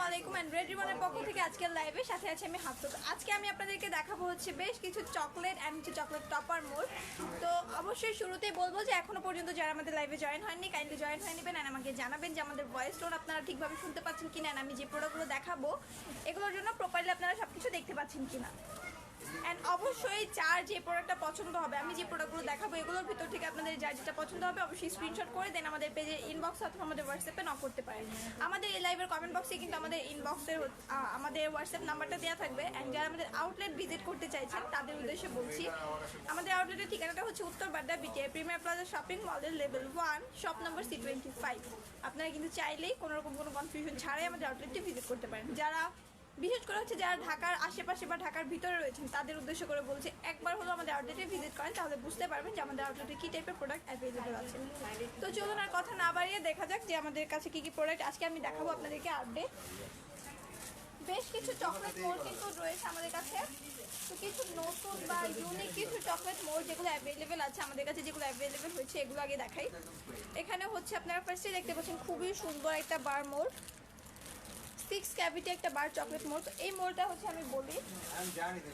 আলাইকুম and red রিবনের পক্ষ থেকে আজকের লাইভে সাথে আছে আমি হাফসা। আজকে আমি আপনাদেরকে দেখাবো হচ্ছে বেশ কিছু চকলেট এন্ড হচ্ছে চকলেট টপার মোড। তো অবশ্যই শুরুতেই বলবো যে এখনো পর্যন্ত যারা আমাদের লাইভে জয়েন হয়নি কাইন্ডলি জয়েন হয়ে নেবেন এন্ড আমাকে জানাবেন যে আমাদের ভয়েস টোন আপনারা ঠিকভাবে শুনতে পাচ্ছেন কিনা, আমি যে প্রোডাক্টগুলো দেখাবো এগুলোর জন্য প্রপারলি আপনারা সবকিছু দেখতে পাচ্ছেন কিনা। অ্যান্ড অবশ্যই যার যে প্রোডাক্টটা পছন্দ হবে, আমি যে প্রোডাক্টগুলো দেখাবো এগুলোর ভিতর থেকে আপনাদের যার যেটা পছন্দ হবে অবশ্যই স্ক্রিনশট করে দেন আমাদের পেজে ইনবক্স অথবা আমাদের হোয়াটসঅ্যাপে নক করতে পারেন। আমাদের এই লাইভের কমেন্ট বক্সে কিন্তু আমাদের ইনবক্সের আমাদের হোয়াটসঅ্যাপ নাম্বারটা দেওয়া থাকবে। অ্যান্ড যারা আমাদের আউটলেট ভিজিট করতে চাইছেন তাদের উদ্দেশ্যে বলছি, আমাদের আউটলেটের ঠিকানাটা হচ্ছে উত্তর Badda BTI premier plaza shopping মলের লেভেল 1 শপ নম্বর C25। আপনারা কিন্তু চাইলেই কোনোরকম কোনো কনফিউশন ছাড়াই আমাদের আউটলেটটি ভিজিট করতে পারেন। যারা বিশেষ করে হচ্ছে যারা ঢাকার আশেপাশে বা ঢাকার ভিতরে রয়েছেন তাদের উদ্দেশ্য করে বলছি, একবার হলো আমাদের আউটলেটে ভিজিট করেন তাহলে বুঝতে পারবেন যে আমাদের আউটলেটে কী টাইপের প্রোডাক্ট অ্যাভেলেবেল আছে। তো চলুন আর কথা না বাড়িয়ে দেখা যাক যে আমাদের কাছে কী কী প্রোডাক্ট আজকে আমি দেখাবো আপনাদেরকে। আপডেট বেশ কিছু চকলেট মোল্ড কিন্তু রয়েছে আমাদের কাছে। তো কিছু নতুন বা ইউনিক কিছু চকলেট মোল্ড যেগুলো অ্যাভেলেবেল আছে আমাদের কাছে, যেগুলো অ্যাভেলেবেল হয়েছে এগুলো আগে দেখাই। এখানে হচ্ছে আপনারা ফার্স্টে দেখতে পাচ্ছেন খুবই সুন্দর একটা বার মোল্ড, 6 ক্যাভিটি একটা বার চকলেট মোল্ড। এই মোল্ডটা হচ্ছে আমি বলি,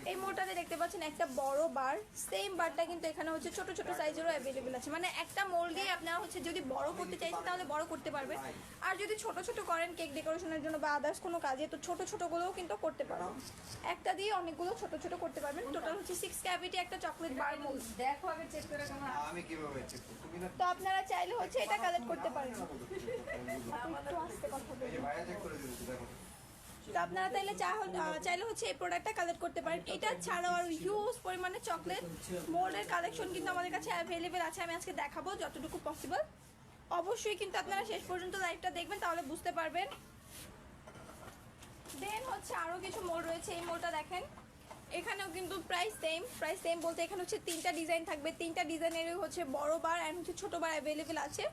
এই মোল্ডটাতে দেখতে পাচ্ছেন একটা বড় বার, সেম বারটা কিন্তু এখানে হচ্ছে ছোট ছোট সাইজেরও অ্যাভেলেবেল আছে। মানে একটা মোল্ড দিয়ে আপনারা হচ্ছে যদি বড় করতে চাইছেন তাহলে বড় করতে পারবেন, আর যদি ছোট ছোট করেন কেক ডেকোরেশনের জন্য বা আদার্স কোনো কাজে তো ছোট ছোটগুলোও কিন্তু করতে পারেন। একটা দিয়ে অনেকগুলো ছোট ছোট করতে পারবেন। টোটাল হচ্ছে 6 ক্যাভিটি একটা চকলেট বার মোল্ড। দেখো আগে চেক করে কেমন আমি কিভাবে চেক করব। তো আপনারা চাইলে হচ্ছে এটা কালেক্ট করতে পারেন। একটু আস্তে কথা বলুন। এই ভাইয়া চেক করে দিন দেখো। তো আপনারা চাইলে হচ্ছে এই প্রোডাক্টটা কালেক্ট করতে পারেন। এটা ছাড়াও আর হিউজ পরিমাণে চকলেট মোল্ডের কালেকশন কিন্তু আমাদের কাছে অ্যাভেলেবেল আছে, আমি আজকে দেখাবো যতটুকু পসিবল। অবশ্যই কিন্তু আপনারা শেষ পর্যন্ত লাইভটা দেখবেন তাহলে বুঝতে পারবেন। দেন হচ্ছে আরও কিছু মোল্ড রয়েছে। এই মোল্ডটা দেখেন, এখানেও কিন্তু প্রাইস সেম বলতে এখানে হচ্ছে 3টা ডিজাইন থাকবে। 3টা ডিজাইনেরই হচ্ছে বড় বার অ্যান্ড হচ্ছে ছোটো বার অ্যাভেলেবেল আছে।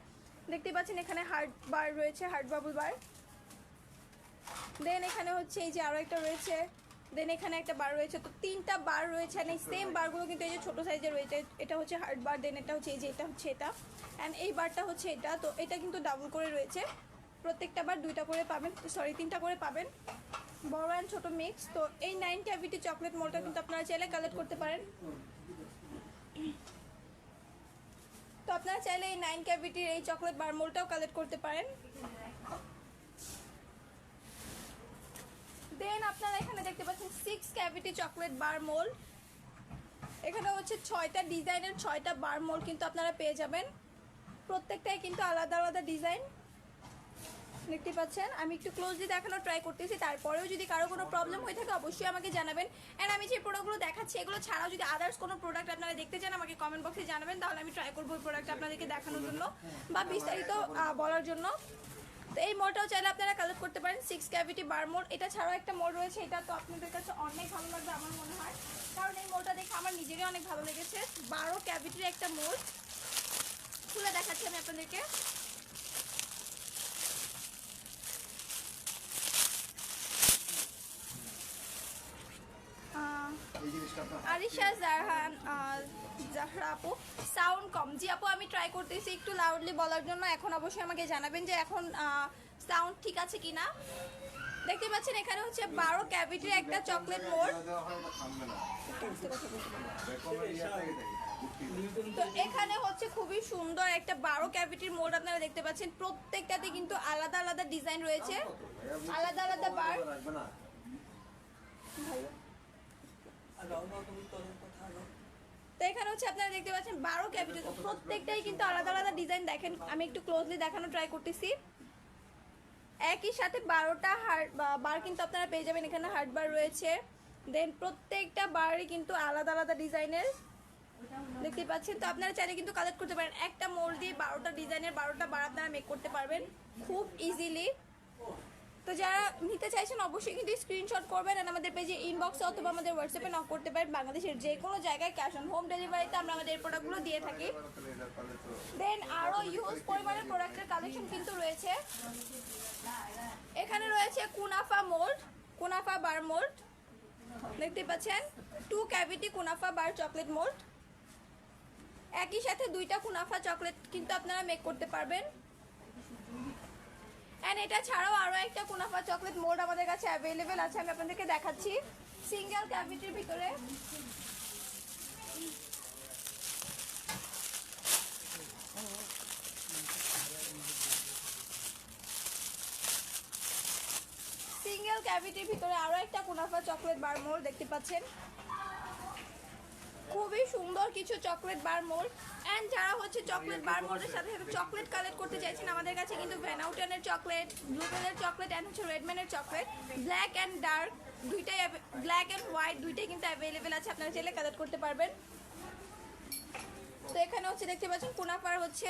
দেখতে পাচ্ছেন এখানে হার্ট বার রয়েছে, হার্ট বাবুল বার। দেন এখানে হচ্ছে এই যে আরও একটা রয়েছে, দেন এখানে একটা বার রয়েছে। তো 3টা বার রয়েছে অ্যান্ড এই সেম বারগুলো কিন্তু এই যে ছোটো সাইজের রয়েছে। এটা হচ্ছে হার্ট বার, দেন এটা হচ্ছে এই যে এটা হচ্ছে এটা, অ্যান্ড এই বারটা হচ্ছে এটা। তো এটা কিন্তু ডাবল করে রয়েছে, প্রত্যেকটা বার 2টা করে পাবেন, 3টা করে পাবেন, বড় অ্যান্ড ছোটো মিক্স। তো এই 9 ক্যাভিটি চকলেট মোল্ডটা কিন্তু আপনারা চাইলে কালেক্ট করতে পারেন। তো আপনারা চাইলে এই 9 ক্যাভিটির এই চকলেট বার মোল্ডটাও কালেক্ট করতে পারেন। দেন আপনারা এখানে দেখতে পাচ্ছেন 6 ক্যাভিটি চকলেট বার মোল্ড। এখানে হচ্ছে 6টা ডিজাইনের 6টা বার মোল্ড কিন্তু আপনারা পেয়ে যাবেন। প্রত্যেকটাই কিন্তু আলাদা আলাদা ডিজাইন দেখতে পাচ্ছেন। আমি একটু ক্লোজলি দেখানোর ট্রাই করতেছি, তারপরেও যদি কারো কোনো প্রবলেম হয়ে থাকে অবশ্যই আমাকে জানাবেন। অ্যান্ড আমি যে প্রোডাক্টগুলো দেখাচ্ছি এগুলো ছাড়াও যদি আদার্স কোনো প্রোডাক্ট আপনারা দেখতে চান আমাকে কমেন্ট বক্সে জানাবেন, তাহলে আমি ট্রাই করবো ওই প্রোডাক্ট আপনাদেরকে দেখানোর জন্য বা বিস্তারিত বলার জন্য। তো এই মোডটাও চাইলে আপনারা কালেক্ট করতে পারেন, 6 ক্যাভিটি বার মোড। এটা ছাড়াও একটা মোড রয়েছে, এটা তো আপনাদের কাছে অনেক ভালো লাগবে আমার মনে হয়, কারণ এই মোডটা দেখে আমার নিজেরই অনেক ভালো লেগেছে। 12 ক্যাভিটির একটা মোড, খুলে দেখাচ্ছি আমি আপনাদেরকে। আরিশা জাহরা আপু, সাউন্ড কম। জি আপু, আমি ট্রাই করতেছি একটু লাউডলি বলার জন্য, এখন অবশ্যই আমাকে জানাবেন যে এখন সাউন্ড ঠিক আছে কিনা। দেখতে পাচ্ছেন এখানে হচ্ছে 12 ক্যাভিটির একটা চকলেট মোল্ড। তো এখানে হচ্ছে খুবই সুন্দর একটা 12 ক্যাভিটির মোল্ড আপনারা দেখতে পাচ্ছেন। প্রত্যেকটাতে কিন্তু আলাদা আলাদা ডিজাইন রয়েছে, আলাদা আলাদা বার। তো এখানে হচ্ছে আপনারা দেখতে পাচ্ছেন 12 ক্যাভিটি, প্রত্যেকটাই কিন্তু আলাদা আলাদা ডিজাইন। দেখেন আমি একটু ক্লোজলি দেখানো ট্রাই করতেছি। একই সাথে 12টা বার কিন্তু আপনারা পেয়ে যাবেন। এখানে হার্ট বার রয়েছে, দেন প্রত্যেকটা বারই কিন্তু আলাদা আলাদা ডিজাইনের দেখতে পাচ্ছেন। তো আপনারা চাইলে কিন্তু কালেক্ট করতে পারেন, একটা মোল্ড দিয়ে 12টা ডিজাইনের 12টা বার আপনারা মেক করতে পারবেন খুব ইজিলি। তো যারা নিতে চাইছেন অবশ্যই কিন্তু স্ক্রিনশট করবেন আর আমাদের পেজে ইনবক্সে অথবা আমাদের হোয়াটসঅ্যাপে নক করতে পারেন। বাংলাদেশের যে কোনো জায়গায় ক্যাশ অন হোম ডেলিভারিতে আমরা আমাদের প্রোডাক্টগুলো দিয়ে থাকি। দেন আরও ইউজ পরিমাণের প্রোডাক্টের কালেকশন কিন্তু রয়েছে। এখানে রয়েছে কুনাফা মোল্ড, কুনাফা বার মোল্ড দেখতে পাচ্ছেন, 2 ক্যাভিটি কুনাফা বার চকলেট মোল্ড। একই সাথে 2টা কুনাফা চকলেট কিন্তু আপনারা মেক করতে পারবেন। এন্ড এটা ছাড়াও আরো একটা কুনাফা চকলেট মোল্ড আমাদের কাছে অ্যাভেলেবেল আছে, আমি আপনাদেরকে দেখাচ্ছি। সিঙ্গেল ক্যাভিটির ভিতরে আরো একটা কুনাফা চকলেট বার মোল্ড দেখতে পাচ্ছেন। খুবই সুন্দর কিছু চকলেট বার মোল্ড। এন্ড যারা হচ্ছে চকলেট বার মোল্ডের সাথে সাথে চকলেট কালেক্ট করতে চাইছেন, আমাদের কাছে কিন্তু ভ্যানাউটেনের চকলেট, ব্লুবেলের চকলেট এন্ড হচ্ছে রেডম্যানের চকলেট, ব্ল্যাক এন্ড ডার্ক দুইটাই, ব্ল্যাক এন্ড হোয়াইট দুইটাই কিন্তু অ্যাভেলেবেল আছে, আপনারা চাইলে কালেক্ট করতে পারবেন। তো এখানে হচ্ছে দেখতে পাচ্ছেন কুনাফার হচ্ছে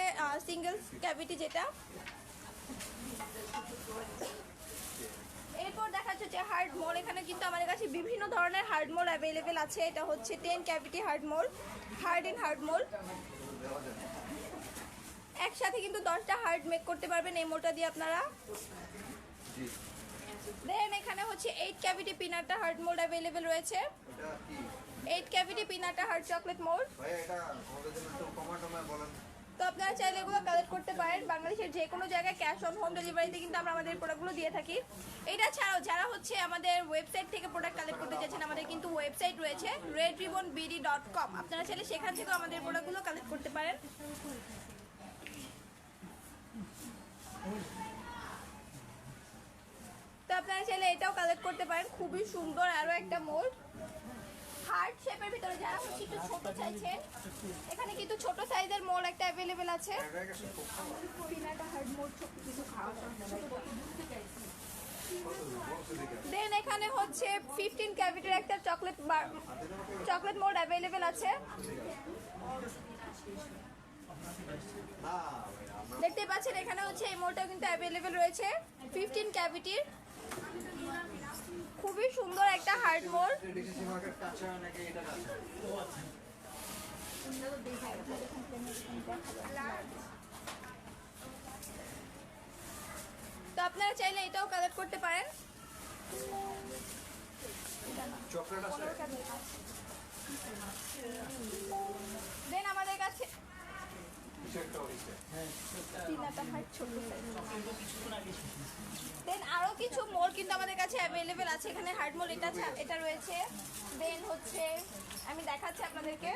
সিঙ্গেল ক্যাভিটি যেটা। এরপর দেখা যাচ্ছে হার্ড মোল। এখানে কিন্তু আমাদের কাছে বিভিন্ন ধরনের হার্ড মোল অ্যাভেলেবেল আছে। এটা হচ্ছে 10 ক্যাভিটি হার্ড মোল, হার্ড মোল। একসাথে কিন্তু 10টা হার্ড মেক করতে পারবেন এই মোলটা দিয়ে আপনারা। দেন এখানে হচ্ছে 8 ক্যাভিটি পিনাটা হার্ড মোল্ড অ্যাভেলেবেল রয়েছে। 8 ক্যাভিটি পিনাটা হার্ড চকলেট মোল্ড। তো আপনারা চাইলে এগুলো কালেক্ট করতে পারেন। বাংলাদেশের যে কোনো জায়গায় ক্যাশ অন হোম ডেলিভারিতে কিন্তু আমরা আমাদের প্রোডাক্টগুলো দিয়ে থাকি। এটা ছাড়াও যারা হচ্ছে আমাদের ওয়েবসাইট থেকে প্রোডাক্ট কালেক্ট করতে চাইছেন, আমাদের কিন্তু ওয়েবসাইট রয়েছে redribbonbd.com, আপনারা চাইলে সেখান থেকেও আমাদের প্রোডাক্টগুলো কালেক্ট করতে পারেন। তো আপনারা চাইলে এটাও কালেক্ট করতে পারেন। খুবই সুন্দর আরো একটা মোল্ড হার্ট শেপের ভিতরে। যারা হচ্ছে একটু ছোট চাইছেন, এখানে কিন্তু ছোট সাইজের মোল্ড একটা অ্যাভেলেবেল আছে। দেন এখানে হচ্ছে 15 ক্যাভিটির একটা চকলেট মোল্ড অ্যাভেলেবেল আছে। দেখতে পাচ্ছেন এখানে হচ্ছে এই মোল্ডটা কিন্তু অ্যাভেলেবেল রয়েছে 15 ক্যাভিটির। খুবই সুন্দর একটা হার্ড মোল্ড। তো আপনারা চাইলে এটাও কালেক্ট করতে পারেন। দেন আমাদের কাছে দেন আরো কিছু মোল কিন্তু আমাদের কাছে অ্যাভেলেবেল আছে। এখানে হার্ড মোল এটা রয়েছে। দেন হচ্ছে আমি দেখাচ্ছি আপনাদেরকে।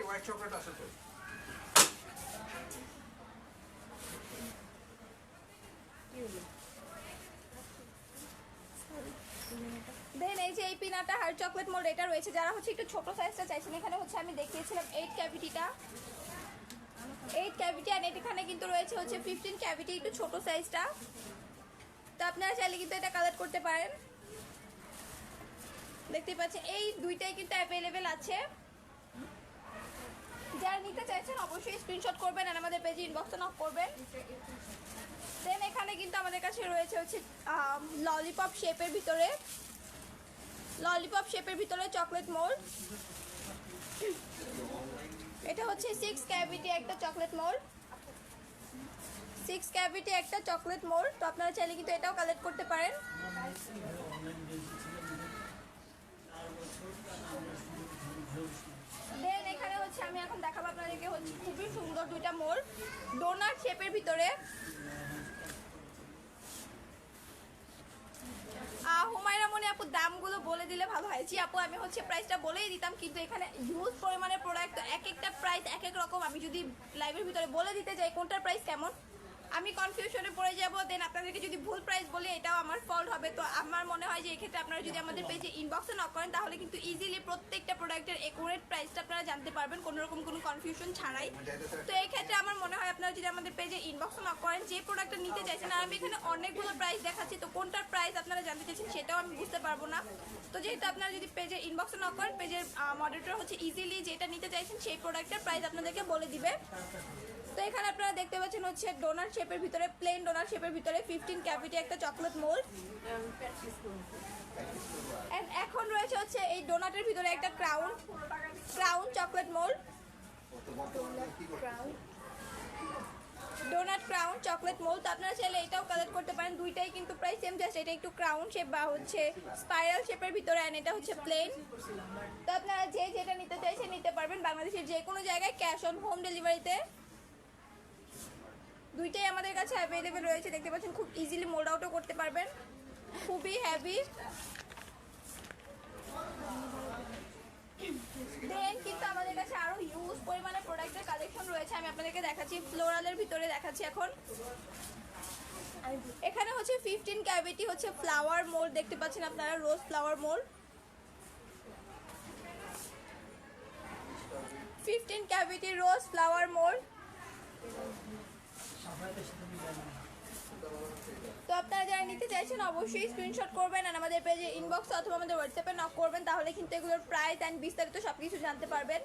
দেন এই যে এই পিনাটা হার্ড চকলেট মোল্ড এটা রয়েছে। যারা হচ্ছে একটু ছোট সাইজটা চাইছেন, এখানে হচ্ছে আমি দেখিয়েছিলাম 8 ক্যাভিটিটা, 8 ক্যাভিটি। আর এখানে কিন্তু রয়েছে হচ্ছে 15 ক্যাভিটি, একটু ছোট সাইজটা। তো আপনারা চাইলে কিন্তু এটা কালেক্ট করতে পারেন। দেখতে পাচ্ছেন এই দুইটাই কিন্তু অ্যাভেলেবেল আছে। যারা নিতে চাইছেন অবশ্যই স্ক্রিনশট করবেন আর আমাদের পেজে ইনবক্সে নক করবেন। দেন এখানে কিন্তু আমাদের কাছে রয়েছে হচ্ছে ললিপপ শেপের ভিতরে চকলেট মোল্ড। এটা হচ্ছে 6 ক্যাভিটি একটা চকলেট মোল্ড, 6 ক্যাভিটি একটা চকলেট মোল্ড। তো আপনারা চাইলে কিন্তু এটাও কালেক্ট করতে পারেন। দেন এখানে হচ্ছে আমি এখন দেখাবো আপনাদেরকে হচ্ছে খুবই সুন্দর দুইটা মোল্ড ডোনাট শেপের ভিতরে। হুমায়রা মনি আপু দামগুলো বলে দিলে ভালো হয়। জি আপু, আমি হচ্ছে প্রাইসটা বলেই দিতাম, কিন্তু এখানে হিউজ পরিমাণের প্রোডাক্ট, এক একটা প্রাইস এক এক রকম। আমি যদি লাইভের ভিতরে বলে দিতে যাই কোনটার প্রাইস কেমন, আমি কনফিউশনে পড়ে যাব। দেন আপনাদেরকে যদি ভুল প্রাইস বলি এটাও আমার ফল্ট হবে। তো আমার মনে হয় যে এক্ষেত্রে আপনারা যদি আমাদের পেজে ইনবক্সে নক করেন, তাহলে কিন্তু ইজিলি প্রত্যেকটা প্রোডাক্টের একুরেট প্রাইসটা আপনারা জানতে পারবেন কোনো রকম কোনো কনফিউশন ছাড়াই। তো এই ক্ষেত্রে আমার মনে হয় আপনারা যদি আমাদের পেজে ইনবক্সে নক করেন, যে প্রোডাক্টটা নিতে চাইছেন, আর আমি এখানে অনেকগুলো প্রাইস দেখাচ্ছি, তো কোনটার প্রাইস আপনারা জানতে চাইছেন সেটাও আমি বুঝতে পারবো না। তো যেহেতু আপনারা যদি পেজে ইনবক্সে নক করেন, পেজের মডারেটর হচ্ছে ইজিলি যেটা নিতে চাইছেন সেই প্রোডাক্টের প্রাইস আপনাদেরকে বলে দিবে। তো এখানে আপনারা দেখতে পাচ্ছেন হচ্ছে ডোনাট শেপের ভিতরে, প্লেন ডোনাট শেপের ভিতরে 15 ক্যাভিটি একটা চকলেট মোল্ড। এন্ড এখন রয়েছে হচ্ছে এই ডোনাটের ভিতরে একটা crown chocolate mould, donut crown chocolate mould. তো আপনারা চাইলে এটাও কালেক্ট করতে পারেন। দুইটাই কিন্তু প্রায় সেম, জাস্ট এটা একটু ক্রাউন শেপ বা হচ্ছে স্পাইরাল শেপের ভিতরে, এন্ড এটা হচ্ছে প্লেন। তো আপনারা যে যেটা নিতে চাইছেন নিতে পারবেন বাংলাদেশের যে কোনো জায়গায় ক্যাশ অন হোম ডেলিভারিতে। দুইটাই আমাদের কাছে অ্যাভেলেবেল রয়েছে, দেখতে পাচ্ছেন খুব ইজিলি মোল্ড আউটও করতে পারবেন, খুবই হ্যাভি। দেন কিন্তু আমাদের কাছে আরো হিউজ পরিমাণে প্রোডাক্টের কালেকশন রয়েছে, আমি আপনাদেরকে দেখাচ্ছি। ফ্লোরালের ভিতরে দেখাচ্ছি এখন। এখানে হচ্ছে 15 ক্যাভিটি হচ্ছে ফ্লাওয়ার মোল্ড, দেখতে পাচ্ছেন আপনারা, rose flower mould. 15 cavity rose flower mould. তো আপনারা যারা নিতে চাইছেন অবশ্যই স্ক্রিনশট করবেন আর আমাদের পেজে ইনবক্স অথবা আমাদের হোয়াটসঅ্যাপে নক করবেন, তাহলে কিন্তু এগুলোর প্রাইস অ্যান্ড বিস্তারিত সবকিছু জানতে পারবেন।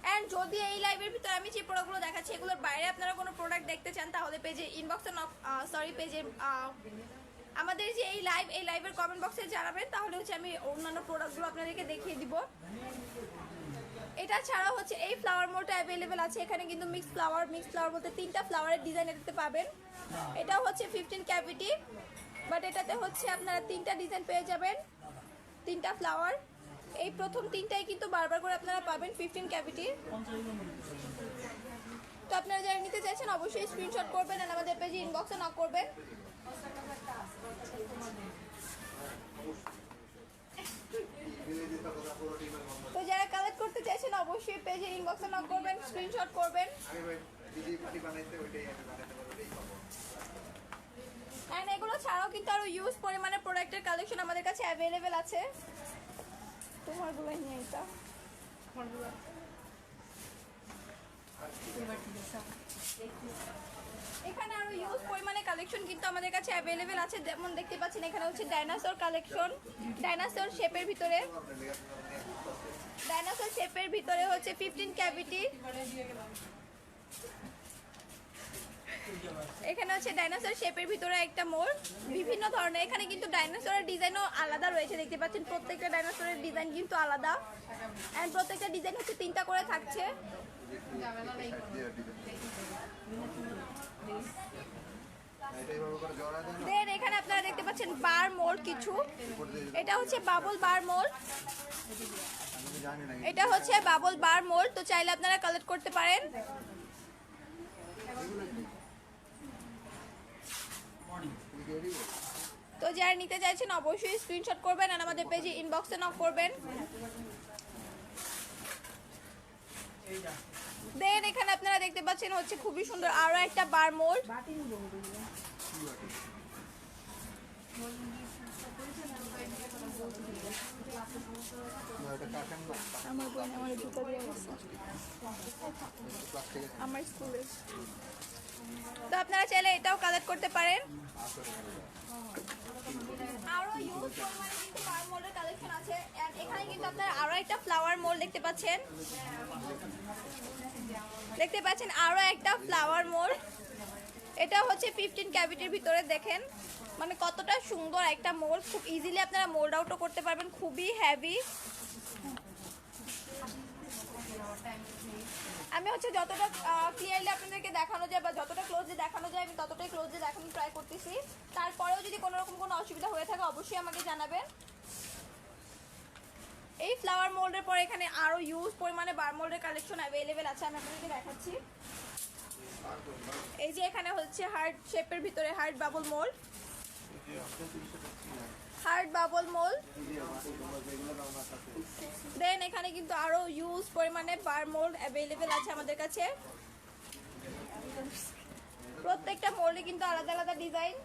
অ্যান্ড যদি এই লাইভের ভিতরে আমি যে প্রোডাক্টগুলো দেখাচ্ছি এগুলোর বাইরে আপনারা কোনো প্রোডাক্ট দেখতে চান, তাহলে পেজে ইনবক্সে নক পেজে আমাদের যে এই লাইভের কমেন্ট বক্সে জানাবেন, তাহলে হচ্ছে আমি অন্যান্য প্রোডাক্টগুলো আপনাদেরকে দেখিয়ে দিব। এটা ছাড়া হচ্ছে এই ফ্লাওয়ার মোলটা অ্যাভেলেবেল আছে, এখানে কিন্তু মিক্স ফ্লাওয়ার বলতে 3টা ফ্লাওয়ারের ডিজাইন এটাতে পাবেন। এটা হচ্ছে 15 ক্যাভিটি, বাট এটাতে হচ্ছে আপনারা 3টা ডিজাইন পেয়ে যাবেন, 3টা ফ্লাওয়ার। এই প্রথম 3টাই কিন্তু বারবার করে আপনারা পাবেন 15 ক্যাভিটি। তো আপনারা যারা নিতে চাইছেন অবশ্যই স্ক্রিনশট করবেন আর আমাদের পেজে ইনবক্সে নক করবেন। তো যারা কালেক্ট করতে চাইছেন অবশ্যই পেজে ইনবক্সে নক করবেন, স্ক্রিনশট করবেন। এন্ড এগুলো ছাড়াও কিন্তু আরো ইউজ পরিমাণে প্রোডাক্টের কালেকশন আমাদের কাছে অ্যাভেলেবেল আছে। তোমারগুলো নিয়ে এটা এখানে আরো ইউজ পরিমাণে কালেকশন কিন্তু আমাদের কাছে অ্যাভেলেবেল আছে, যেমন দেখতে পাচ্ছেন এখানে হচ্ছে ডাইনোসর কালেকশন, ডাইনোসর শেপের ভিতরে হচ্ছে 15 ক্যাভিটি। এখানে হচ্ছে ডাইনোসর শেপের ভিতরে একটা মোল্ড, বিভিন্ন ধরনের। এখানে কিন্তু ডাইনোসরের ডিজাইনও আলাদা রয়েছে, দেখতে পাচ্ছেন প্রত্যেকটা ডাইনোসরের ডিজাইন কিন্তু আলাদা, এন্ড প্রত্যেকটা ডিজাইন হচ্ছে 3টা করে থাকছে। দেন এখানে আপনারা দেখতে পাচ্ছেন বার মোল্ড কিছু, এটা হচ্ছে বাবল বার মোল্ড, এটা হচ্ছে বাবল বার মোল্ড। তো চাইলে আপনারা কালেক্ট করতে পারেন। তো যারা নিতে চাইছেন অবশ্যই স্ক্রিনশট করবেন আর আমাদের পেজে ইনবক্সে নক করবেন। দেন এখানে আপনারা দেখতে পাচ্ছেন হচ্ছে খুবই সুন্দর আরো একটা বার মোল্ড, আমার স্কুলের। তো আপনারা চাইলে এটাও কালেক্ট করতে পারেন। আরো ইউজ পরিমাণে কিন্তু বার মোল্ডের কালেকশন আছে। এখানে কিন্তু আপনারা আরো একটা ফ্লাওয়ার মোল্ড দেখতে পাচ্ছেন, আরো একটা ফ্লাওয়ার মোল্ড। এটা হচ্ছে 15 ক্যাভিটির ভিতরে, দেখেন মানে কতটা সুন্দর একটা মোল্ড, খুব ইজিলি আপনারা মোল্ড আউটও করতে পারবেন, খুবই হেভি। আমি হচ্ছে যতটা ক্লিয়ারলি আপনাদেরকে দেখানো যায় বা যতটা ক্লোজলি দেখানো যায় আমি ততটাই ক্লোজলি দেখানোর ট্রাই করতেছি। তারপরেও যদি কোনো রকম কোনো অসুবিধা হয়ে থাকে অবশ্যই আমাকে জানাবেন। এই ফ্লাওয়ার মোল্ডের পরে এখানে আরো ইউজ পরিমাণে বার মোল্ডের কালেকশন অ্যাভেলেবেল আছে, আমি আপনাদেরকে দেখাচ্ছি। এই যে এখানে হচ্ছে হার্ট শেপের ভিতরে হার্ট বাবল মোল্ড, দেন এখানে কিন্তু আরো ইউজ পরিমাণে বার মোল্ড অ্যাভেলেবেল আছে আমাদের কাছে। প্রত্যেকটা মোল্ডে কিন্তু আলাদা আলাদা ডিজাইন।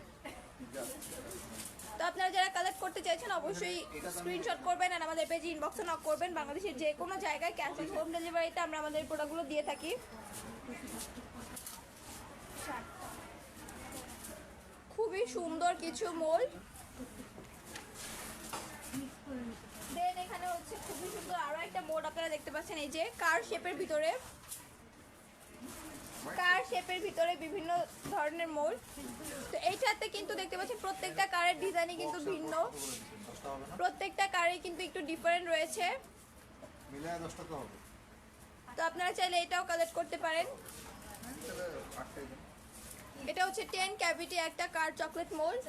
তো আপনারা যারা কালেক্ট করতে চাইছেন অবশ্যই স্ক্রিনশট করবেন আর আমাদের পেজে ইনবক্সে নক করবেন। বাংলাদেশের যে কোনো জায়গায় ক্যাশ অন হোম ডেলিভারিতে আমরা আমাদের প্রোডাক্টগুলো দিয়ে থাকি। খুবই সুন্দর কিছু মোল্ড। দেন এখানে হচ্ছে খুবই সুন্দর আরো একটা মোল্ড আপনারা দেখতে পাচ্ছেন, এই যে কার শেপের ভিতরে বিভিন্ন ধরনের মোল্ড। তো এইটাতে কিন্তু দেখতে পাচ্ছেন প্রত্যেকটা কারের ডিজাইনই কিন্তু ভিন্ন, প্রত্যেকটা কারে কিন্তু একটু ডিফারেন্ট রয়েছে। তো আপনারা চাইলে এটাও কালেক্ট করতে পারেন। এটা হচ্ছে 10 ক্যাভিটি একটা কার চকলেট মোল্ড।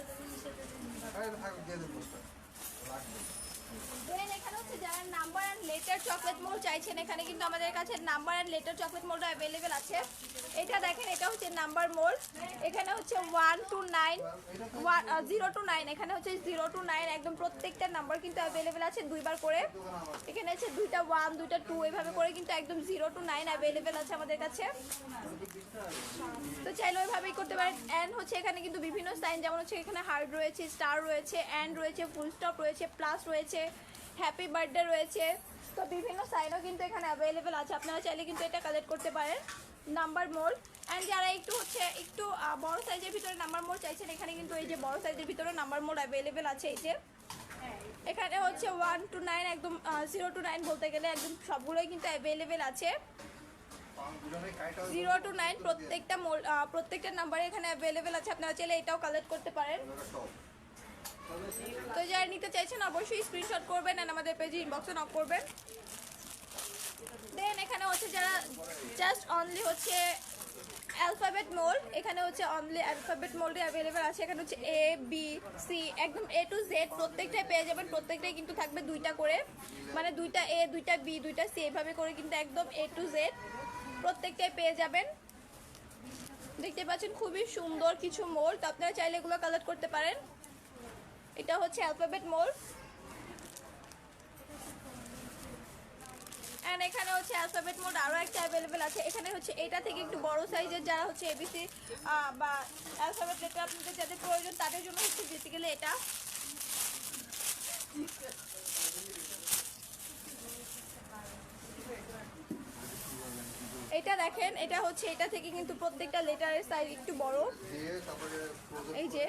দেন এখানে হচ্ছে যারা number and letter chocolate mould চাইছেন, এখানে কিন্তু আমাদের কাছে number and letter chocolate mould available আছে। এটা দেখেন, এটা হচ্ছে নাম্বার মোল্ড। এখানে হচ্ছে 1 to 9, 0 to 9, এখানে হচ্ছে 0 to 9 একদম প্রত্যেকটা নাম্বার কিন্তু অ্যাভেলেবেল আছে দুইবার করে। এখানে হচ্ছে দুইটা 1, দুইটা 2 এভাবে করে কিন্তু একদম 0 to 9 অ্যাভেলেবেল আছে আমাদের কাছে। তো চাইলে ওইভাবেই করতে পারেন। অ্যান্ড হচ্ছে এখানে কিন্তু বিভিন্ন সাইন, যেমন হচ্ছে এখানে হার্ট রয়েছে, স্টার রয়েছে, অ্যান্ড রয়েছে, ফুল স্টপ রয়েছে, প্লাস রয়েছে, হ্যাপি বার্থডে রয়েছে। তো বিভিন্ন সাইনও কিন্তু এখানে অ্যাভেলেবেল আছে, আপনারা চাইলে কিন্তু এটা কালেক্ট করতে পারেন নাম্বার মোল্ড। অ্যান্ড যারা একটু বড় সাইজের ভিতরে নাম্বার মোল্ড চাইছেন, এখানে কিন্তু এই যে বড় সাইজের ভিতরে নাম্বার মোল্ড অ্যাভেলেবেল আছে। এই যে এখানে হচ্ছে 1 to 9 একদম 0 to 9 বলতে গেলে একদম সবগুলোই কিন্তু অ্যাভেলেবেল আছে। 0 to 9 প্রত্যেকটা নাম্বারে এখানে অ্যাভেলেবেল আছে, আপনারা চাইলে এটাও কালেক্ট করতে পারেন। তো যারা নিতে চাইছেন অবশ্যই স্ক্রিনশট করবেন আর আমাদের পেজে ইনবক্সে নক করবেন। দেন এখানে হচ্ছে যারা জাস্ট অনলি হচ্ছে অ্যালফাবেট মোল্ড, এখানে হচ্ছে অনলি অ্যালফাবেট মোল্ডে অ্যাভেলেবেল আছে। এখানে হচ্ছে A B C একদম A to Z প্রত্যেকটাই পেয়ে যাবেন। প্রত্যেকটাই কিন্তু থাকবে দুইটা করে, মানে দুইটা A, দুইটা B, দুইটা C এভাবে করে কিন্তু একদম A to Z প্রত্যেকটাই পেয়ে যাবেন। দেখতে পাচ্ছেন খুবই সুন্দর কিছু মোল্ড, আপনারা চাইলে এগুলো কালেক্ট করতে পারেন। এটা হচ্ছে অ্যালফাবেট মোল্ড। এন্ড এখানে হচ্ছে অ্যালফাবেট মোড আরও একটা অ্যাভেলেবেল আছে। এখানে হচ্ছে এটা থেকে একটু বড় সাইজের যারা হচ্ছে এবিসি বা অ্যালফাবেট লেটার আপনাদের যাদের প্রয়োজন তাদের জন্য হচ্ছে বেসিক্যালি এটা। এটা দেখেন, এটা হচ্ছে এটা থেকে কিন্তু প্রত্যেকটা লেটারের সাইজ একটু বড়, এই যে।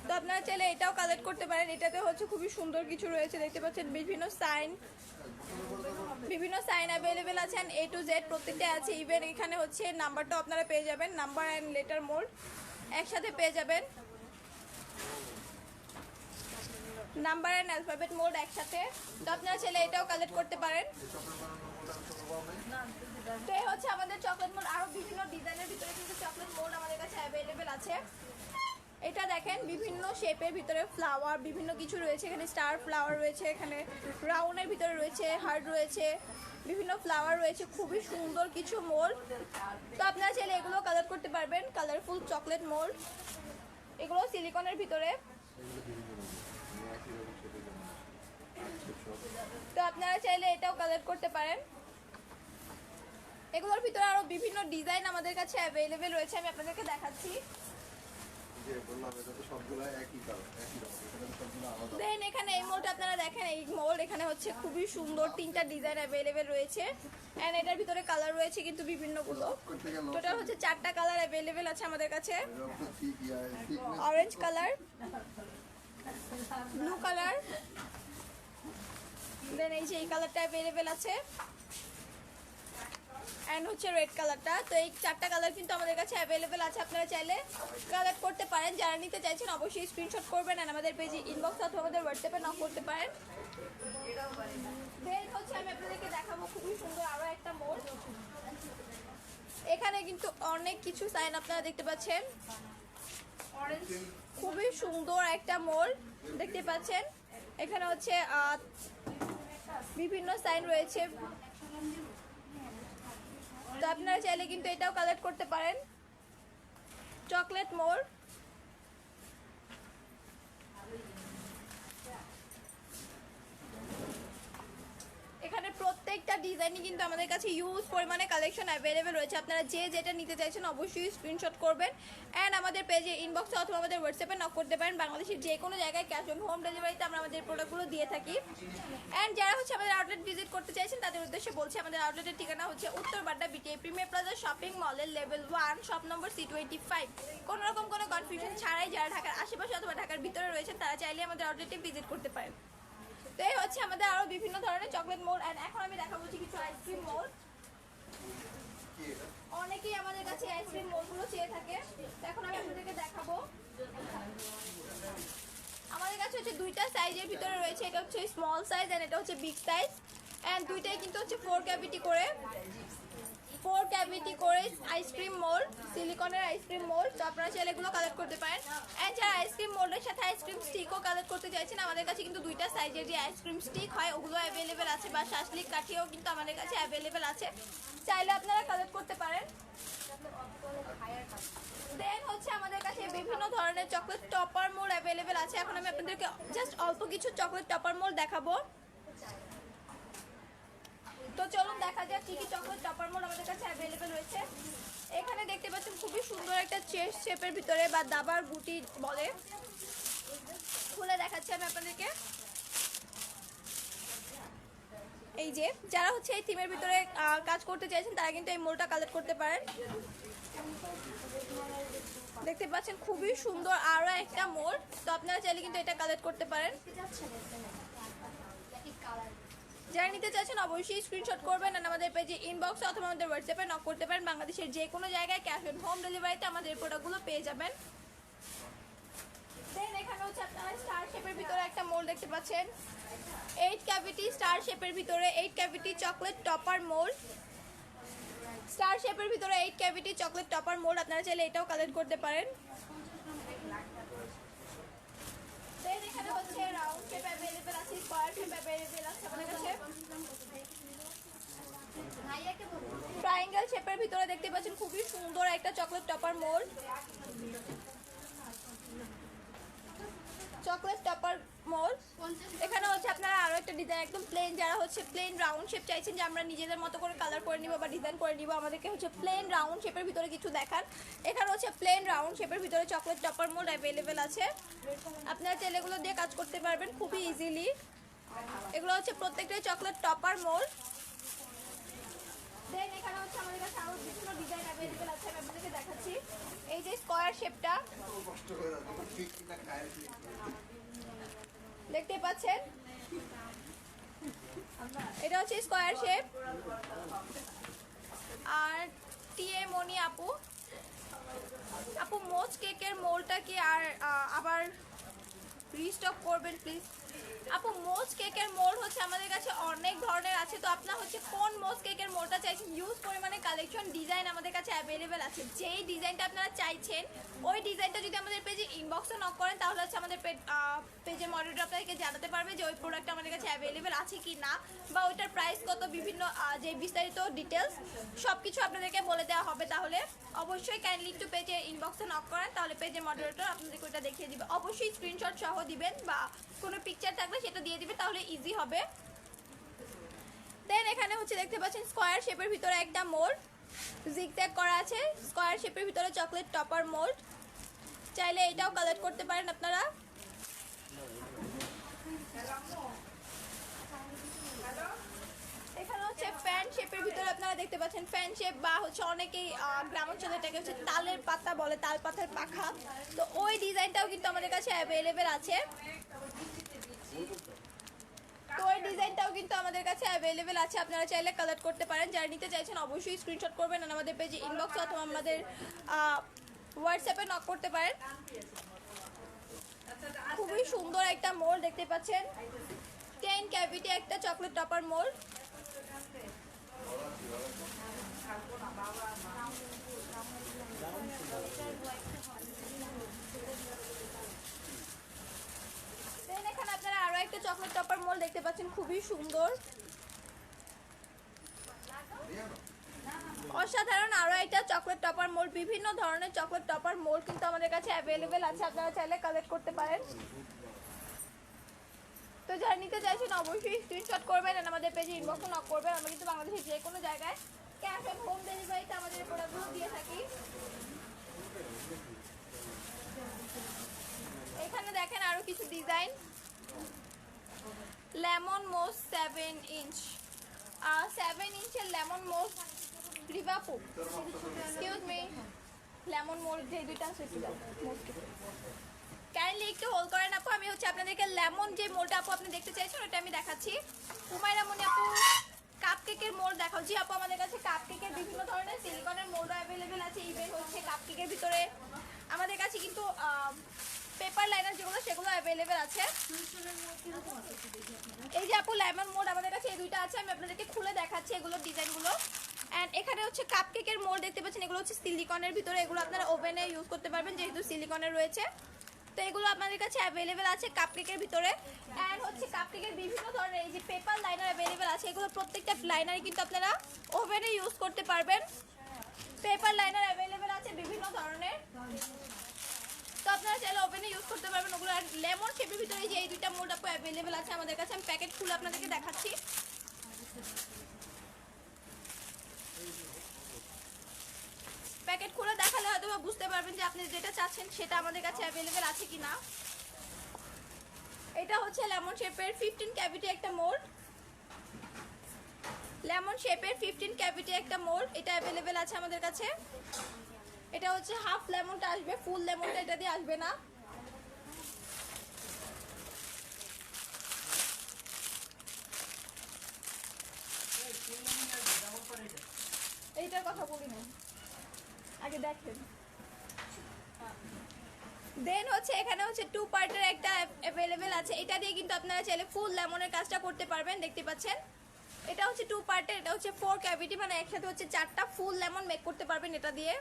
তো আপনারা চাইলে এটাও কালেক্ট করতে পারেন। এটাতে হচ্ছে খুবই সুন্দর কিছু রয়েছে, দেখতে পাচ্ছেন বিভিন্ন সাইন অ্যাভেলেবেল আছে। A to Z প্রত্যেকটা আছে। ইভেন এখানে হচ্ছে নাম্বারটাও আপনারা পেয়ে যাবেন, নাম্বার অ্যান্ড লেটার মোল্ড একসাথে পেয়ে যাবেন, নাম্বার অ্যান্ড অ্যালফাবেট মোল্ড একসাথে। তো আপনারা চাইলে এটাও কালেক্ট করতে পারেন। তো এই হচ্ছে আমাদের চকলেট মোল্ড। আরও বিভিন্ন ডিজাইনের ভিতরে কিন্তু চকলেট মোল্ড আমাদের কাছে অ্যাভেলেবেল আছে। এটা দেখেন বিভিন্ন শেপের ভিতরে ফ্লাওয়ার বিভিন্ন কিছু রয়েছে। এখানে স্টার ফ্লাওয়ার রয়েছে, এখানে রাউন্ডের ভিতরে রয়েছে, হার্ট রয়েছে, বিভিন্ন ফ্লাওয়ার রয়েছে, খুবই সুন্দর কিছু মোল্ড। তো আপনারা চাইলে এগুলো কালার করতে পারবেন, কালারফুল চকলেট মোল্ড। এগুলো সিলিকনের ভিতরে। তো আপনারা চাইলে এটাও কালার করতে পারেন। এগুলোর ভিতরে আরো বিভিন্ন ডিজাইন আমাদের কাছে অ্যাভেলেবেল রয়েছে, আমি আপনাদেরকে দেখাচ্ছি। দেন এখানে এই মোল্ড আপনারা দেখেন, এই মোল্ড এখানে হচ্ছে খুবই সুন্দর তিনটা ডিজাইন অ্যাভেলেবেল রয়েছে। এন্ড এটার ভিতরে কালার রয়েছে কিন্তু বিভিন্নগুলো। টোটাল হচ্ছে 4টা কালার অ্যাভেলেবেল আছে আমাদের কাছে। অরেঞ্জ কালার, ব্লু কালার, দেন এই যে এই কালারটা অ্যাভেলেবেল আছে, অ্যান্ড হচ্ছে রেড কালারটা। তো এই 4টা কালার কিন্তু আমাদের কাছে অ্যাভেলেবেল আছে, আপনারা চাইলে কালেক্ট করতে পারেন। যারা নিতে চাইছেন অবশ্যই স্ক্রিনশট করবেন আর আমাদের পেজে ইনবক্স অথবা আমাদের হোয়াটসঅ্যাপে নক করতে পারেন। দেন হচ্ছে আমি আপনাদেরকে দেখাবো খুবই সুন্দর আরও একটা মোল্ড। এখানে কিন্তু অনেক কিছু সাইন আপনারা দেখতে পাচ্ছেন, খুবই সুন্দর একটা মোল্ড দেখতে পাচ্ছেন। এখানে হচ্ছে বিভিন্ন সাইন রয়েছে। তো আপনারা চাইলে কিন্তু এটাও কালেক্ট করতে পারেন, চকলেট মোল্ড। এখানে প্রত্যেকটা ডিজাইনই কিন্তু আমাদের কাছে ইউজ পরিমাণে কালেকশন অ্যাভেলেবেল রয়েছে। আপনারা যে যেটা নিতে চাইছেন অবশ্যই স্ক্রিনশট করবেন অ্যান্ড আমাদের পেজে ইনবক্সে অথবা আমাদের হোয়াটসঅ্যাপে নক করতে পারেন। বাংলাদেশের যে কোনো জায়গায় ক্যাশ অন হোম ডেলিভারিতে আমরা আমাদের প্রোডাক্টগুলো দিয়ে থাকি। অ্যান্ড যারা হচ্ছে আমাদের আউটলেট ভিজিট করতে চাইছেন তাদের উদ্দেশ্যে বলছি, আমাদের আউটলেটের ঠিকানা হচ্ছে উত্তর Badda BTI premier plaza shopping মলের লেভেল 1 শপ নম্বর C25। কোনো রকম কোনো কনফিউশন ছাড়াই যারা ঢাকার আশেপাশে অথবা ঢাকার ভিতরে রয়েছেন তারা চাইলে আমাদের আউটলেটে ভিজিট করতে পারেন। তো এই হচ্ছে আমাদের আরো বিভিন্ন ধরনের চকলেট মোল্ড। এন্ড এখন আমি দেখাবো কিছু আইসক্রিম মোল্ড। অনেকেই আমাদের কাছে আইসক্রিম মোল্ডগুলো চেয়ে থাকে, এখন আমি আপনাদেরকে দেখাবো। আমাদের কাছে হচ্ছে দুইটা সাইজের ভিতরে রয়েছে, এটা হচ্ছে স্মল সাইজ এন্ড এটা হচ্ছে বিগ সাইজ। এন্ড দুইটাই কিন্তু হচ্ছে 4 ক্যাভিটি করে, 4 4 ক্যাভিটি করে আইসক্রিম মোল্ড, সিলিকনের আইসক্রিম মোল্ড। তো আপনারা চাইলে এগুলো কালেক্ট করতে পারেন। অ্যান্ড যারা আইসক্রিম মোল্ডের সাথে আইসক্রিম স্টিকও কালেক্ট করতে চাইছেন, আমাদের কাছে কিন্তু দুইটা সাইজের যে আইসক্রিম স্টিক হয় ওগুলো অ্যাভেলেবেল আছে, বা শাসলিক কাঠিও কিন্তু আমাদের কাছে অ্যাভেলেবেল আছে, চাইলে আপনারা কালেক্ট করতে পারেন। দেন হচ্ছে আমাদের কাছে বিভিন্ন ধরনের চকলেট টপার মোল্ড অ্যাভেলেবেল আছে। এখন আমি আপনাদেরকে জাস্ট অল্প কিছু চকলেট টপার মোল্ড দেখাবো। তো চলুন দেখা যাক কি কি চকলেট টপার মোল্ড আমাদের কাছে অ্যাভেলেবেল রয়েছে। এখানে দেখতে পাচ্ছেন খুবই সুন্দর একটা চেস্ট শেপের ভিতরে, বা দাবার গুটি বলে, খুলে দেখাচ্ছি আমি আপনাদেরকে। এই যে যারা হচ্ছে এই থিমের ভিতরে কাজ করতে চাইছেন তারা কিন্তু এই মোল্ডটা কালেক্ট করতে পারেন। দেখতে পাচ্ছেন খুবই সুন্দর আরো একটা মোল্ড, তো আপনারা চাইলে কিন্তু এটা কালেক্ট করতে পারেন। যারা নিতে চাচ্ছেন অবশ্যই স্ক্রিনশট করবেন, আর আমাদের পেজে ইনবক্সে অথবা আমাদের হোয়াটসঅ্যাপে নক করতে পারেন। বাংলাদেশের যে কোনো জায়গায় ক্যাশ অন হোম ডেলিভারিতে আমাদের এই প্রোডাক্টগুলো পেয়ে যাবেন। দেন এখানে হচ্ছে আপনারা স্টার শেপের ভিতরে একটা মোল্ড দেখতে পাচ্ছেন, 8 ক্যাভিটি স্টার শেপের ভিতরে 8 cavity chocolate topper mould. Star শেপের ভিতরে 8 ক্যাভিটি চকলেট টপার মোল্ড, আপনারা চাইলে এটাও কালেক্ট করতে পারেন। দেন এখানে হচ্ছে রাউন্ড শেপ अवेलेबल আছে, স্কয়ার শেপ अवेलेबल আছে আমাদের কাছে। ট্রায়াঙ্গেল শেপের ভিতরে দেখতে পাচ্ছেন খুবই সুন্দর একটা chocolate topper mould, chocolate topper mould. এখানে হচ্ছে আপনারা আরো একটা ডিজাইন একদম প্লেন, যারা হচ্ছে প্লেন রাউন্ড শেপ চাইছেন যে আমরা নিজেদের মতো করে কালার করে নিব বা ডিজাইন করে নিব, আমাদেরকে হচ্ছে প্লেন রাউন্ড শেপের ভিতরে কিছু দেখান। এখানে হচ্ছে প্লেন রাউন্ড শেপের ভিতরে চকলেট টপার মোল্ড অ্যাভেলেবেল আছে, আপনারা চাইলে এগুলো দিয়ে কাজ করতে পারবেন খুবই ইজিলি। এগুলো হচ্ছে প্রত্যেকটাই চকলেট টপার মোল্ড। দেন এখানে হচ্ছে আমাদের কাছে আরো বিভিন্ন ডিজাইন অ্যাভেলেবেল আছে, আমি আপনাদেরকে দেখাচ্ছি। এই যে স্কয়ার শেপটা দেখতে পাচ্ছেন, এটা হচ্ছে স্কয়ার শেপ। আর টিএ মনি আপু মোজ কেকের মোলটা কি আর আবার রিস্টক করবেন প্লিজ। আপু মোজ কেকের মোল্ড হচ্ছে আমাদের কাছে অনেক ধরনের আছে, তো আপনার হচ্ছে কোন মোজ কেকের মোল্ডটা চাইছেন। হিউজ পরিমাণে কালেকশন ডিজাইন আমাদের কাছে অ্যাভেলেবেল আছে, যেই ডিজাইনটা আপনারা চাইছেন ওই ডিজাইনটা যদি আমাদের পেজে ইনবক্সে নক করেন তাহলে হচ্ছে আমাদের পেজের মডারেটর আপনাদেরকে জানাতে পারবে যে ওই প্রোডাক্টটা আমাদের কাছে অ্যাভেলেবেল আছে কি না, বা ওইটার প্রাইস কত, বিভিন্ন যে বিস্তারিত ডিটেলস সব কিছু আপনাদেরকে বলে দেওয়া হবে। তাহলে অবশ্যই কাইন্ডলি একটু পেজে ইনবক্সে নক করেন, তাহলে পেজের মডারেটর আপনাদেরকে ওইটা দেখিয়ে দিবে। অবশ্যই স্ক্রিনশট সহ দিবেন বা কোনো পিকচার থাকলে সেটা দিয়ে দিবে, তাহলে ইজি হবে। দেন এখানে হচ্ছে দেখতে পাচ্ছেন স্কয়ার শেপের ভিতরে একটা মোল্ড জিগজ্যাগ করা আছে, স্কয়ার শেপের ভিতরে চকলেট টপার মোল্ড, চাইলে এটাও কালেক্ট করতে পারেন আপনারা। এখানে হচ্ছে ফ্যান শেপের ভিতরে আপনারা দেখতে পাচ্ছেন ফ্যান শেপ, বা হচ্ছে অনেকেই গ্রামাঞ্চলে এটাকে হচ্ছে তালের পাতা বলে, তাল পাতার পাখা, তো ওই ডিজাইনটাও কিন্তু আমাদের কাছে অ্যাভেলেবেল আছে। তো ওই ডিজাইনটাও কিন্তু আমাদের কাছে অ্যাভেলেবেল আছে, আপনারা চাইলে কালেক্ট করতে পারেন। যারা নিতে চাইছেন অবশ্যই স্ক্রিনশট করবেন, আর আমাদের পেজে ইনবক্স অথবা আমাদের হোয়াটসঅ্যাপে নক করতে পারেন। খুবই সুন্দর একটা মোল্ড দেখতে পাচ্ছেন, 10 ক্যাভিটি একটা চকলেট টপার মোল্ড। এখানে আপনারা আরো একটা চকলেট টপার মোল্ড দেখতে পাচ্ছেন, খুবই সুন্দর অসাধারণ আরো একটা চকলেট টপার মোল্ড। বিভিন্ন ধরনের চকলেট টপার মোল্ড কিন্তু আমাদের কাছে অ্যাভেলেবেল আছে, আপনারা চাইলে কালেক্ট করতে পারেন। তো যারা নিতে চাইছেন অবশ্যই স্ক্রিনশট করবেন, আর আমাদের পেজে ইনবক্সে নক করবেন। আমরা কিন্তু বাংলাদেশের যে কোনো জায়গায় ক্যাশ অন হোম ডেলিভারিতে আমাদের প্রোডাক্টগুলো দিয়ে থাকি। এখানে দেখেন আরো কিছু ডিজাইন, লেমন মোজ 7 ইঞ্চ, 7 ইঞ্চের লেমন মোজ। রিভাপু এক্সকিউজ মি, লেমন মোজ যে দুইটা আছে কাইন্ডলি একটু হোল্ড করেন আপু, আমি হচ্ছে আপনাদেরকে লেমন যে মোলটা আপু আপনি দেখতে চাইছেন ওটা আমি দেখাচ্ছি। হুমায়রা মনি আপু কাপ কেকের মোল্ড দেখাও। জি আপু আমাদের কাছে কাপ কেকের বিভিন্ন ধরনের সিলিকনের মোল্ড অ্যাভেলেবেল আছে। ইভেন হচ্ছে কাপ কেকের ভিতরে আমাদের কাছে কিন্তু পেপার লাইনার যেগুলো সেগুলো অ্যাভেলেবেল আছে। এই যে আপু লেমন মোল্ড আমাদের কাছে এই দুইটা আছে, আমি আপনাদেরকে খুলে দেখাচ্ছি এগুলোর ডিজাইনগুলো। অ্যান্ড এখানে হচ্ছে কাপকেকের মোল্ড দেখতে পাচ্ছেন, এগুলো হচ্ছে সিলিকনের ভিতরে, এগুলো আপনারা ওভেনে ইউজ করতে পারবেন যেহেতু সিলিকনের রয়েছে। তো এগুলো আপনাদের কাছে অ্যাভেলেবেল আছে কাপকেকের ভিতরে। অ্যান্ড হচ্ছে কাপকেকের বিভিন্ন ধরনের এই যে পেপার লাইনার অ্যাভেলেবেল আছে, এগুলো প্রত্যেকটা লাইনারই কিন্তু আপনারা ওভেনে ইউজ করতে পারবেন। পেপার লাইনার অ্যাভেলেবেল আছে বিভিন্ন ধরনের, তো আপনারা চাইলে ওভেনে ইউজ করতে পারবেন ওগুলো। আর লেমন শেপের ভিতরে যে এই দুইটা মোল্ড আপু অ্যাভেলেবেল আছে আমাদের কাছে, আমি প্যাকেট খুলে আপনাদেরকে দেখাচ্ছি। প্যাকেট খুলে দেখালে হয়তো বুঝতে পারবেন যে আপনি যেটা চাচ্ছেন সেটা আমাদের কাছে অ্যাভেলেবেল আছে কিনা। এটা হচ্ছে লেমন শেপের 15 ক্যাভিটি একটা মোল্ড, লেমন শেপের 15 ক্যাভিটি একটা মোল্ড, এটা অ্যাভেলেবেল আছে আমাদের কাছে। এটা হচ্ছে হাফ লেমনটা আসবে, ফুল লেমনটা এটা দিয়ে আসবে না। এইটার কথা বলি না, আগে দেখেন। দেন হচ্ছে এখানে হচ্ছে 2 পার্টের একটা অ্যাভেলেবেল আছে, এটা দিয়ে কিন্তু আপনারা চাইলে ফুল লেমনের কাজটা করতে পারবেন। দেখতে পাচ্ছেন এটা হচ্ছে 2 পার্টের, এটা হচ্ছে 4 ক্যাভিটি, মানে একসাথে হচ্ছে 4টা ফুল লেমন মেক করতে পারবেন এটা দিয়ে।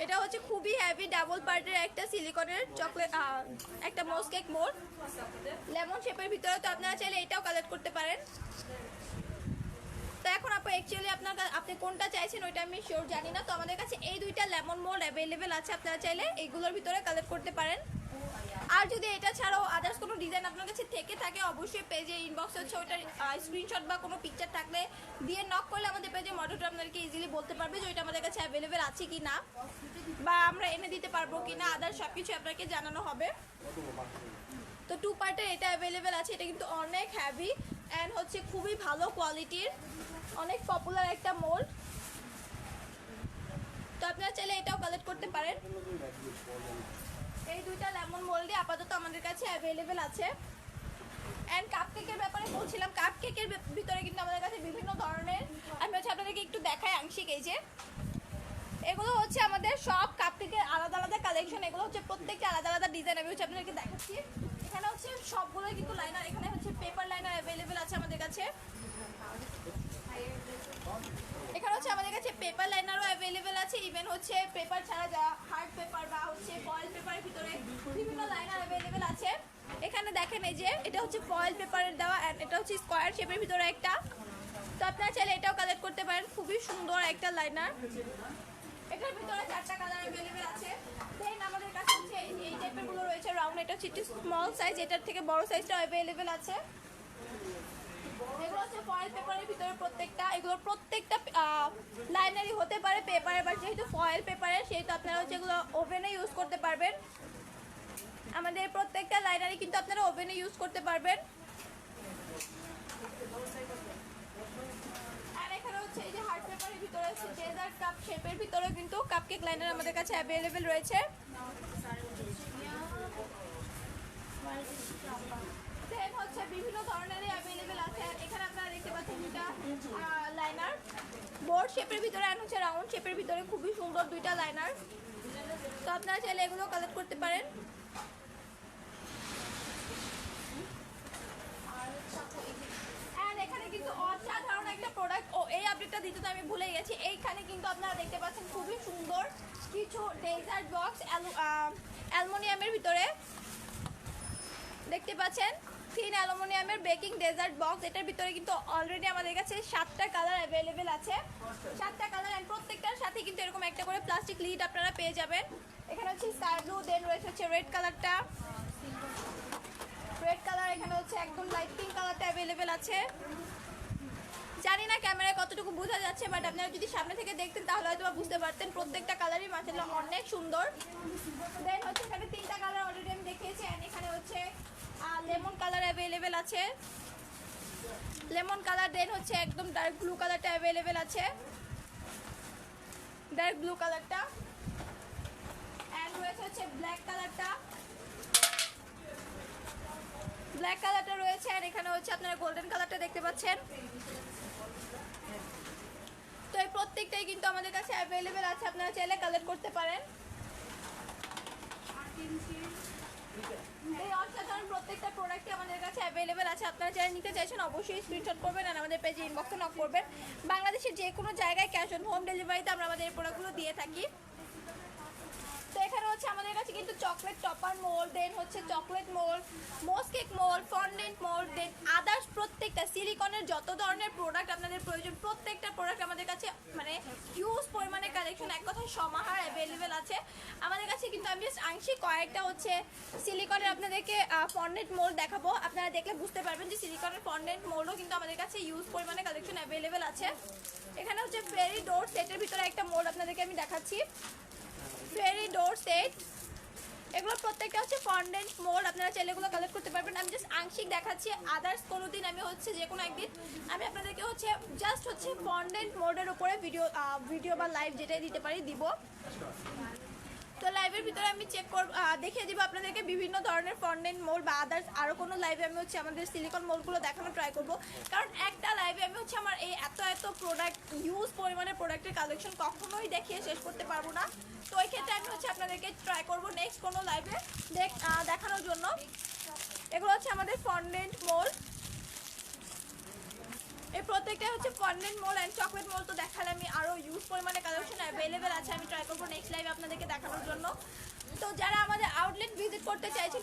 এটা হচ্ছে খুবই হেভি ডাবল পার্টের একটা সিলিকনের চকলেট একটা মোজ কেক মোল্ড লেমন শেপের ভিতরে, তো আপনারা চাইলে এটাও কালেক্ট করতে পারেন। তো এখন অ্যাকচুয়ালি আপনি কোনটা চাইছেন ওইটা আমি শিওর জানি না, তো আমাদের কাছে এই দুইটা লেমন মোল্ড অ্যাভেলেবেল আছে, আপনারা চাইলে এইগুলোর ভিতরে কালেক্ট করতে পারেন। আর যদি এটা ছাড়াও আদার্স কোনো ডিজাইন আপনার কাছে থেকে থাকে অবশ্যই পেজে ইনবক্সে হচ্ছে ওইটার স্ক্রিনশট বা কোনো পিকচার থাকলে দিয়ে নক করলে আমাদের পেজে মডেলটা আপনাদেরকে ইজিলি বলতে পারবে যে ওইটা আমাদের কাছে অ্যাভেলেবেল আছে কি না, বা আমরা এনে দিতে পারবো কি না, আদার্স সব কিছু আপনাকে জানানো হবে। তো 2 পার্টের এটা অ্যাভেলেবেল আছে, এটা কিন্তু অনেক হ্যাভি অ্যান্ড হচ্ছে খুবই ভালো কোয়ালিটির, অনেক পপুলার একটা মোল্ড, তো আপনারা চাইলে এটাও কালেক্ট করতে পারেন। এই দুইটা লেমন মোল্ডে আপাতত আমাদের কাছে অ্যাভেলেবেল আছে। অ্যান্ড কাপকেকের ব্যাপারে বলছিলাম, কাপকেকের ভিতরে কিন্তু আমাদের কাছে বিভিন্ন ধরনের, আমি হচ্ছে আপনাদেরকে একটু দেখাই আংশিক। এই যে এগুলো হচ্ছে আমাদের সব কাপকেকের আলাদা আলাদা কালেকশন, এগুলো হচ্ছে প্রত্যেকটা আলাদা আলাদা ডিজাইন, আমি হচ্ছে আপনাদেরকে দেখাচ্ছি। এখানে হচ্ছে সবগুলো কিন্তু লাইনার, এখানে হচ্ছে পেপার লাইনার অ্যাভেলেবেল আছে আমাদের কাছে, এখানে হচ্ছে আমাদের কাছে পেপার লাইনারও অ্যাভেলেবেল আছে, ইভেন হচ্ছে পেপার ছাড়া যা হার্ড পেপার বা হচ্ছে ফয়েল পেপারের ভিতরে বিভিন্ন লাইনার অ্যাভেলেবেল আছে। এখানে দেখেন এই যে এটা হচ্ছে ফয়েল পেপারের দেওয়া, অ্যান্ড এটা হচ্ছে স্কোয়ার শেপের ভিতরে একটা, তো আপনারা চাইলে এটাও কালেক্ট করতে পারেন, খুবই সুন্দর একটা লাইনার। এটার ভিতরে 4টা কালার অ্যাভেলেবেল আছে। দেন আমাদের কাছে হচ্ছে এই টাইপের গুলো রয়েছে রাউন্ড, এটা হচ্ছে একটু স্মল সাইজ, এটার থেকে বড় সাইজটাও অ্যাভেলেবেল আছে। এগুলো হচ্ছে ফয়েল পেপারের ভিতরে প্রত্যেকটা, এগুলো প্রত্যেকটা লাইনারই হতে পারে পেপারের, বাট যেহেতু ফয়েল পেপারের সেহেতু আপনারা হচ্ছে এগুলো ওভেনে ইউজ করতে পারবেন। আমাদের প্রত্যেকটা লাইনারই কিন্তু আপনারা ওভেনে ইউজ করতে পারবেন। আর এখানে হচ্ছে এই যে হার্ড পেপারের ভিতরে হচ্ছে ডেজার্ট কাপ শেপের ভিতরে কিন্তু কাপকেক লাইনার আমাদের কাছে অ্যাভেলেবেল রয়েছে। দেন হচ্ছে বিভিন্ন ধরনেরই অ্যাভেলেবেল আছে। এখানে আপনারা দেখতে পাচ্ছেন দুটা লাইনার বোর্ড শেপের ভিতরে আর হচ্ছে রাউন্ড শেপের ভিতরে, খুবই সুন্দর দুইটা লাইনার, তো আপনারা চাইলে এগুলো কালেক্ট করতে পারেন। এখানে কিন্তু অসাধারণ একটা প্রোডাক্ট, ও এই আপডেটটা দিতে তো আমি ভুলে গেছি, এইখানে কিন্তু আপনারা দেখতে পাচ্ছেন খুবই সুন্দর কিছু ডেজার্ট বক্স অ্যালুমিনিয়ামের ভিতরে দেখতে পাচ্ছেন, থিন অ্যালুমিনিয়ামের বেকিং ডেজার্ট বক্স, এটার ভিতরে কিন্তু অলরেডি আমাদের কাছে 7টা কালার অ্যাভেলেবেল আছে, 7টা কালার, অ্যান্ড প্রত্যেকটার সাথে কিন্তু এরকম একটা করে প্লাস্টিক লিড আপনারা পেয়ে যাবেন। এখানে হচ্ছে স্কাই ব্লু, দেন রয়েছে হচ্ছে রেড কালারটা, রেড কালার, এখানে হচ্ছে একদম লাইট পিঙ্ক কালারটা অ্যাভেলেবেল আছে। জানি না ক্যামেরায় কতটুকু বোঝা যাচ্ছে, বাট আপনারা যদি সামনে থেকে দেখতেন তাহলে হয়তো বুঝতে পারতেন, প্রত্যেকটা কালারই মাশাআল্লাহ অনেক সুন্দর। দেন হচ্ছে এখানে 3টা কালার অলরেডি আমি দেখিয়েছি, অ্যান্ড এখানে হচ্ছে লেমন কালার অ্যাভেলেবেল আছে, লেমন কালার, দেন হচ্ছে একদম ডার্ক ব্লু কালারটা অ্যাভেলেবেল আছে, ডার্ক ব্লু কালারটা, অ্যান্ড রয়েছে হচ্ছে ব্ল্যাক কালারটা, ব্ল্যাক কালারটা রয়েছে, আর এখানে হচ্ছে আপনারা গোল্ডেন কালারটা দেখতে পাচ্ছেন। তো এই প্রত্যেকটাই কিন্তু আমাদের কাছে অ্যাভেলেবেল আছে, আপনারা চাইলে কালেক্ট করতে পারেন। এই অসাধারণ প্রত্যেকটা প্রোডাক্টই আমাদের কাছে অ্যাভেলেবেল আছে। আপনারা যারা নিতে চাইছেন অবশ্যই স্ক্রিনশট করবেন আর আমাদের পেজে ইনবক্সে নক করবেন। বাংলাদেশের যে কোনো জায়গায় ক্যাশ অন হোম ডেলিভারিতে আমরা আমাদের এই প্রোডাক্টগুলো দিয়ে থাকি। তো এখানে হচ্ছে আমাদের কাছে কিন্তু চকলেট টপার মোল্ড, দেন হচ্ছে chocolate mould, mousse cake mould, fondant mould, then others প্রত্যেকটা সিলিকনের যত ধরনের প্রোডাক্ট আপনাদের প্রয়োজন প্রত্যেকটা প্রোডাক্ট আমাদের কাছে মানে হিউজ পরিমাণে কালেকশন, এক কথায় সমাহার অ্যাভেলেবেল আছে আমাদের কাছে। কিন্তু আমি জাস্ট আংশিক কয়েকটা হচ্ছে সিলিকনের আপনাদেরকে ফন্ডেন্ট মোল্ড দেখাবো। আপনারা দেখলে বুঝতে পারবেন যে সিলিকনের ফন্ডেন্ট মোল্ডও কিন্তু আমাদের কাছে হিউজ পরিমাণে কালেকশন অ্যাভেলেবেল আছে। এখানে হচ্ছে ফেরি ডোর সেটের ভিতরে একটা মোল্ড আপনাদেরকে আমি দেখাচ্ছি, ফেরি ডোর সেট। এগুলো প্রত্যেকটা হচ্ছে ফন্ডেন্ট মোল্ড, আপনারা চাইলে এগুলো কালেক্ট করতে পারবেন। আমি জাস্ট আংশিক দেখাচ্ছি, আদার্স কোনো দিন আমি হচ্ছে যে কোনো একদিন আমি আপনাদেরকে হচ্ছে জাস্ট হচ্ছে ফন্ডেন্ট মোল্ডের উপরে ভিডিও বা লাইভ যেটাই দিতে পারি দিব। তো লাইভের ভিতরে আমি চেক করব, দেখিয়ে দিব আপনাদেরকে বিভিন্ন ধরনের ফন্ডেন্ট মোল্ড বা আদার্স আরও কোনো লাইভে আমি হচ্ছে আমাদের সিলিকন মোল্ডগুলো দেখানো ট্রাই করব। কারণ একটা লাইভে আমি হচ্ছে আমার এই এত প্রোডাক্ট হিউজ পরিমাণে প্রোডাক্টের কালেকশন কখনোই দেখিয়ে শেষ করতে পারবো না। তো ওই ক্ষেত্রে আমি হচ্ছে আপনাদেরকে ট্রাই করব নেক্সট কোনো লাইভে দেখানোর জন্য। এগুলো হচ্ছে আমাদের ফন্ডেন্ট মোল্ড, এই প্রত্যেকটা হচ্ছে fondant mould and chocolate mould. তো দেখালে আমি আরও ইউজ পরিমাণে কালেকশন অ্যাভেলেবেল আছে, আমি ট্রাই করবো নেক্সট লাইভে আপনাদেরকে দেখানোর জন্য। তো যারা আমাদের আউটলেট ভিজিট করতে চাইছেন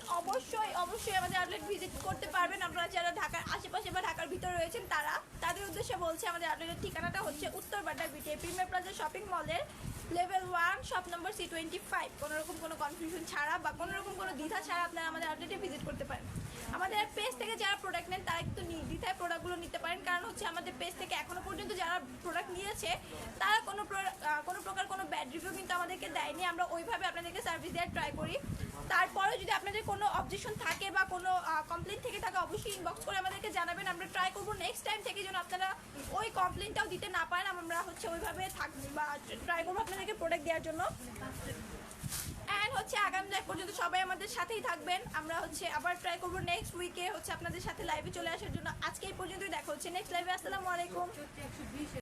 অবশ্যই আমাদের আউটলেট ভিজিট করতে পারবেন। আপনারা যারা ঢাকার আশেপাশে বা ঢাকার ভিতরে রয়েছেন তাদের উদ্দেশ্যে বলছি, আমাদের আউটলেটের ঠিকানাটা হচ্ছে Uttar Badda BTA premier plaza shopping মলের লেভেল 1 শপ নম্বর C25। কোনোরকম কোনো কনফিউশন ছাড়া বা কোনোরকম কোনো দ্বিধা ছাড়া আপনারা আমাদের আউটলেটে ভিজিট করতে পারেন। আমাদের পেজ থেকে যারা প্রোডাক্ট নেন তারা কিন্তু নির্দ্বিধায় প্রোডাক্টগুলো নিতে পারেন, কারণ হচ্ছে আমাদের পেজ থেকে এখনো পর্যন্ত যারা প্রোডাক্ট নিয়েছে তারা কোনো প্রকার কোনো ব্যাড রিভিউ কিন্তু আমাদেরকে দেয়নি। আমরা ওইভাবে আপনাদেরকে সার্ভিস দেওয়ার ট্রাই করি। তারপরেও যদি আপনাদের কোনো অবজেকশন থাকে বা কোনো কমপ্লেন থেকে থাকে অবশ্যই ইনবক্স করে আমাদেরকে জানাবেন। আমরা ট্রাই করবো নেক্সট টাইম থেকে যেন আপনারা ওই কমপ্লেনটাও দিতে না পারেন, আমরা হচ্ছে ওইভাবে থাকবো বা ট্রাই করবো আপনাদেরকে প্রোডাক্ট দেওয়ার জন্য। অ্যান্ড হচ্ছে আগামী লাইভ পর্যন্ত সবাই আমাদের সাথেই থাকবেন। আমরা হচ্ছে আবার ট্রাই করবো নেক্সট উইকে হচ্ছে আপনাদের সাথে লাইভে চলে আসার জন্য। আজকে এই পর্যন্তই, দেখা হচ্ছে নেক্সট লাইভে। আসসালামু আলাইকুম।